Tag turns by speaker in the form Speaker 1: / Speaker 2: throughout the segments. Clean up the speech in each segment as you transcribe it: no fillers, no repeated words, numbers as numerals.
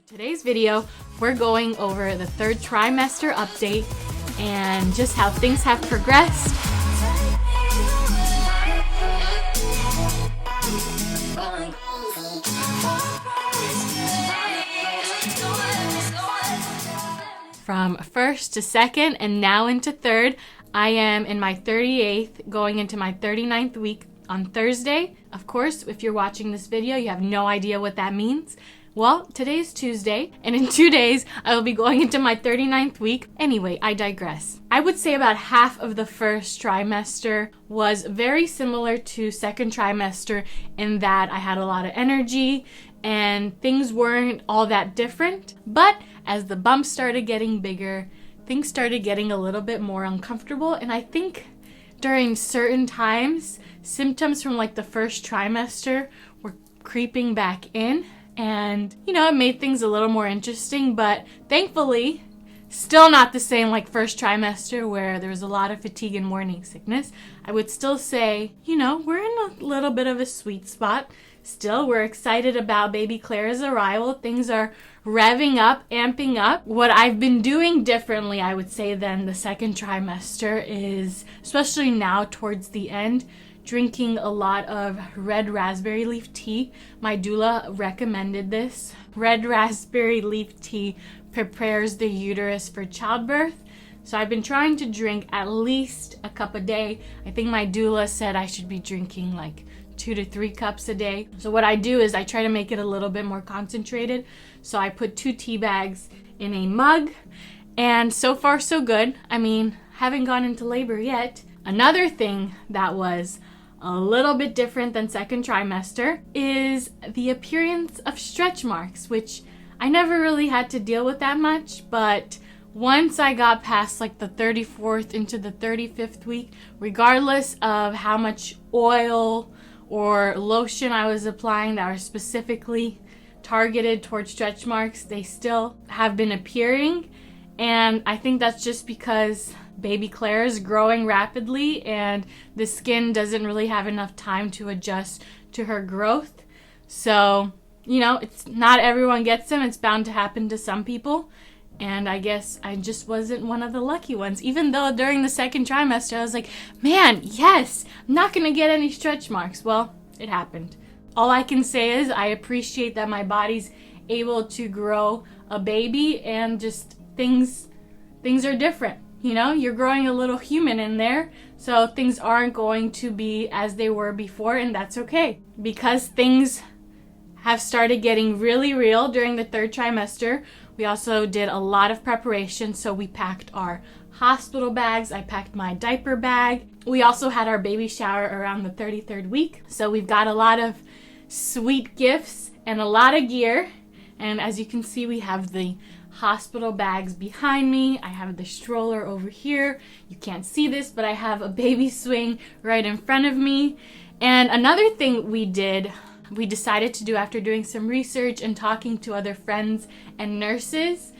Speaker 1: Today's video, we're going over the third trimester update and just how things have progressed. From first to second and now into third, I am in my 38th, going into my 39th week on Thursday. Of course, if you're watching this video, you have no idea what that means. Well, today's Tuesday, and in 2 days, I will be going into my 39th week. Anyway, I digress. I would say about half of the first trimester was very similar to second trimester in that I had a lot of energy and things weren't all that different. But as the bumps started getting bigger, things started getting a little bit more uncomfortable. And I think during certain times, symptoms from like the first trimester were creeping back in. And, it made things a little more interesting, but thankfully, still not the same like first trimester where there was a lot of fatigue and morning sickness. I would still say, we're in a little bit of a sweet spot. Still, we're excited about baby Clara's arrival. Things are revving up, amping up. What I've been doing differently, I would say, than the second trimester is, especially now towards the end, drinking a lot of red raspberry leaf tea. My doula recommended this. Red raspberry leaf tea prepares the uterus for childbirth. So I've been trying to drink at least a cup a day. I think my doula said I should be drinking like 2 to 3 cups a day. So what I do is I try to make it a little bit more concentrated. So I put 2 tea bags in a mug, and so far so good. Haven't gone into labor yet. Another thing that was a little bit different than second trimester is the appearance of stretch marks, which I never really had to deal with that much, but once I got past like the 34th into the 35th week, regardless of how much oil or lotion I was applying that were specifically targeted towards stretch marks, they still have been appearing. And I think that's just because baby Clara is growing rapidly and the skin doesn't really have enough time to adjust to her growth. So, it's not everyone gets them. It's bound to happen to some people. And I guess I just wasn't one of the lucky ones. Even though during the second trimester, I was like, man, yes, I'm not going to get any stretch marks. Well, it happened. All I can say is I appreciate that my body's able to grow a baby and just things are different. You're growing a little human in there, so things aren't going to be as they were before, and that's okay. Because things have started getting really real during the third trimester, we also did a lot of preparation. So we packed our hospital bags. I packed my diaper bag. We also had our baby shower around the 33rd week. So we've got a lot of sweet gifts and a lot of gear. And as you can see, we have the hospital bags behind me. I have the stroller over here. You can't see this, but I have a baby swing right in front of me. And another thing we decided to do after doing some research and talking to other friends and nurses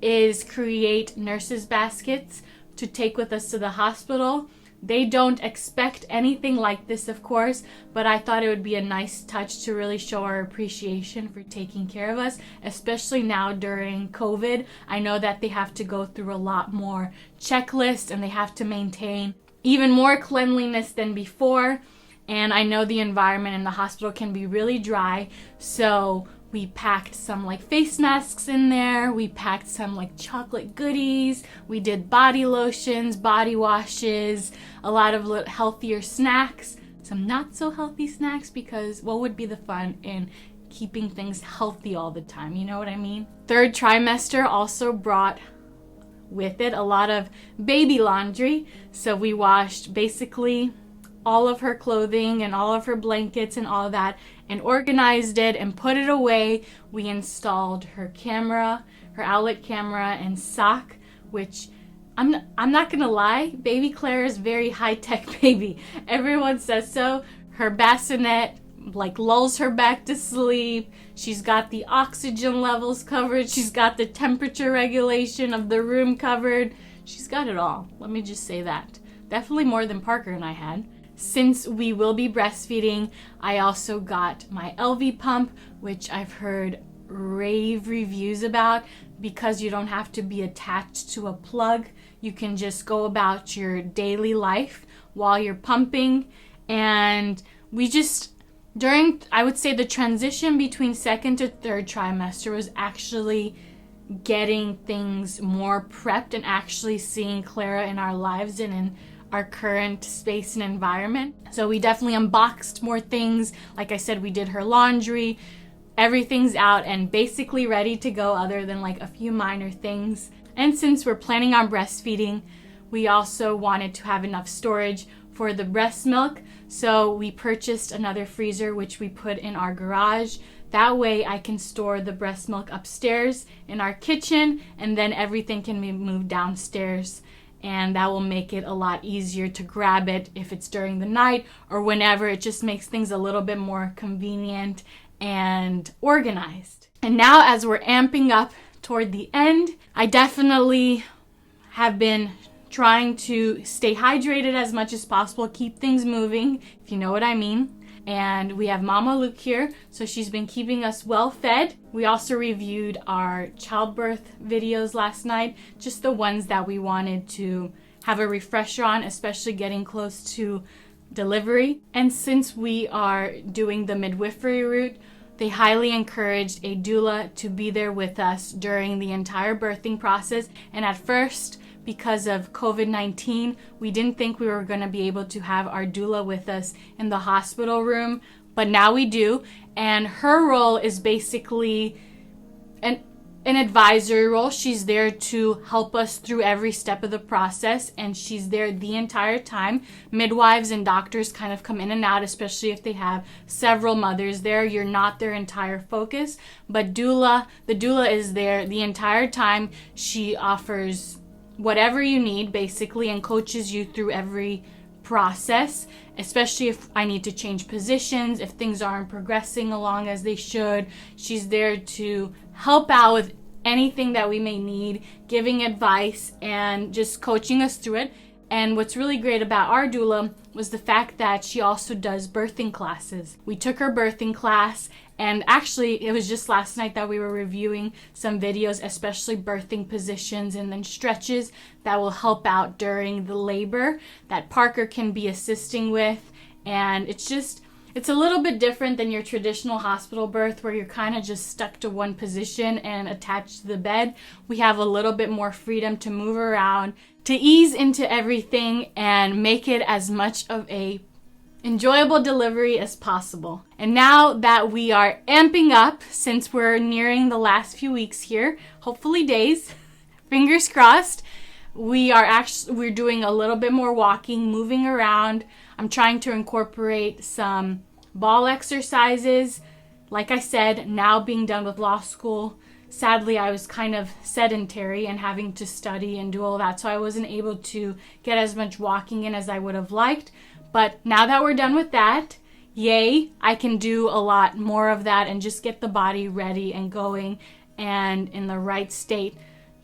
Speaker 1: is create nurses' baskets to take with us to the hospital. They don't expect anything like this, of course, but I thought it would be a nice touch to really show our appreciation for taking care of us, especially now during COVID. I know that they have to go through a lot more checklists and they have to maintain even more cleanliness than before. And I know the environment in the hospital can be really dry, so we packed some like face masks in there. We packed some like chocolate goodies. We did body lotions, body washes, a lot of healthier snacks, some not so healthy snacks, because what would be the fun in keeping things healthy all the time? You know what I mean? Third trimester also brought with it a lot of baby laundry. So we washed basically all of her clothing and all of her blankets and all that, and organized it and put it away. We installed her camera, her outlet camera and sock, which I'm not gonna lie, baby Clara is very high-tech baby. Everyone says so. Her bassinet like lulls her back to sleep. She's got the oxygen levels covered. She's got the temperature regulation of the room covered. She's got it all. Let me just say that. Definitely more than Parker and I had. Since we will be breastfeeding, I also got my LV pump, which I've heard rave reviews about, because you don't have to be attached to a plug. You can just go about your daily life while you're pumping. And we just, during, I would say the transition between second to third trimester was actually getting things more prepped and actually seeing Clara in our lives and in our current space and environment. So we definitely unboxed more things. Like I said, we did her laundry. Everything's out and basically ready to go, other than like a few minor things. And since we're planning on breastfeeding, we also wanted to have enough storage for the breast milk. So we purchased another freezer, which we put in our garage. That way I can store the breast milk upstairs in our kitchen, and then everything can be moved downstairs. And that will make it a lot easier to grab it if it's during the night or whenever. It just makes things a little bit more convenient and organized. And now, as we're amping up toward the end, I definitely have been trying to stay hydrated as much as possible, keep things moving, if you know what I mean. And we have Mama Luke here, so she's been keeping us well fed. We also reviewed our childbirth videos last night, just the ones that we wanted to have a refresher on, especially getting close to delivery. And since we are doing the midwifery route, they highly encouraged a doula to be there with us during the entire birthing process. And at first, because of COVID-19, we didn't think we were going to be able to have our doula with us in the hospital room, but now we do. And her role is basically an advisory role. She's there to help us through every step of the process, and she's there the entire time. Midwives and doctors kind of come in and out, especially if they have several mothers there. You're not their entire focus, but the doula is there the entire time. She offers whatever you need basically and coaches you through every process, especially if I need to change positions, if things aren't progressing along as they should. She's there to help out with anything that we may need, giving advice and just coaching us through it. And what's really great about our doula was the fact that she also does birthing classes. We took her birthing class, and actually it was just last night that we were reviewing some videos, especially birthing positions and then stretches that will help out during the labor that Parker can be assisting with. And it's a little bit different than your traditional hospital birth where you're kind of just stuck to one position and attached to the bed. We have a little bit more freedom to move around, to ease into everything and make it as much of a enjoyable delivery as possible. And now that we are amping up, since we're nearing the last few weeks here, hopefully days, fingers crossed, we're doing a little bit more walking, moving around. I'm trying to incorporate some ball exercises. Like I said, now being done with law school, sadly, I was kind of sedentary and having to study and do all that, so I wasn't able to get as much walking in as I would have liked. But now that we're done with that, yay, I can do a lot more of that and just get the body ready and going and in the right state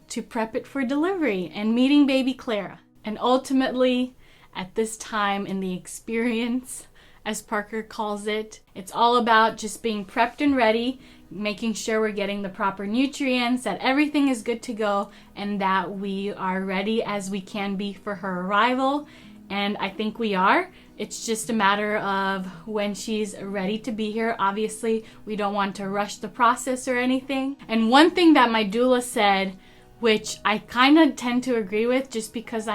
Speaker 1: to prep it for delivery and meeting baby Clara. And ultimately, at this time in the experience, as Parker calls it, it's all about just being prepped and ready, making sure we're getting the proper nutrients, that everything is good to go, and that we are ready as we can be for her arrival. And I think we are. It's just a matter of when she's ready to be here. Obviously, we don't want to rush the process or anything. And one thing that my doula said, which I kind of tend to agree with just because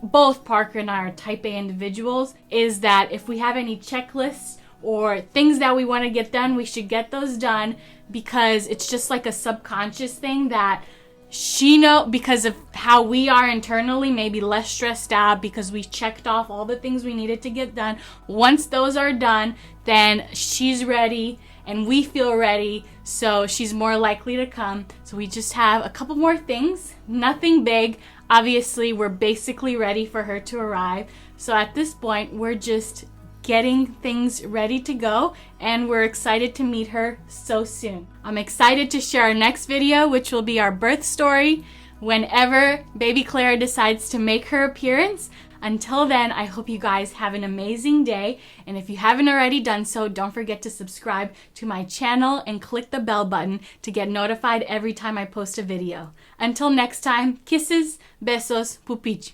Speaker 1: both Parker and I are type A individuals, is that if we have any checklists or things that we want to get done, we should get those done, because it's just like a subconscious thing that she knows, because of how we are internally, maybe less stressed out because we checked off all the things we needed to get done. Once those are done, then she's ready and we feel ready, so she's more likely to come. So we just have a couple more things, nothing big. Obviously, we're basically ready for her to arrive. So at this point, we're just getting things ready to go, and we're excited to meet her so soon. I'm excited to share our next video, which will be our birth story, whenever baby Clara decides to make her appearance. Until then, I hope you guys have an amazing day. And if you haven't already done so, don't forget to subscribe to my channel and click the bell button to get notified every time I post a video. Until next time, kisses, besos, pupici.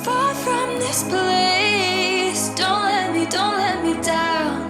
Speaker 2: Far from this place, don't let me down.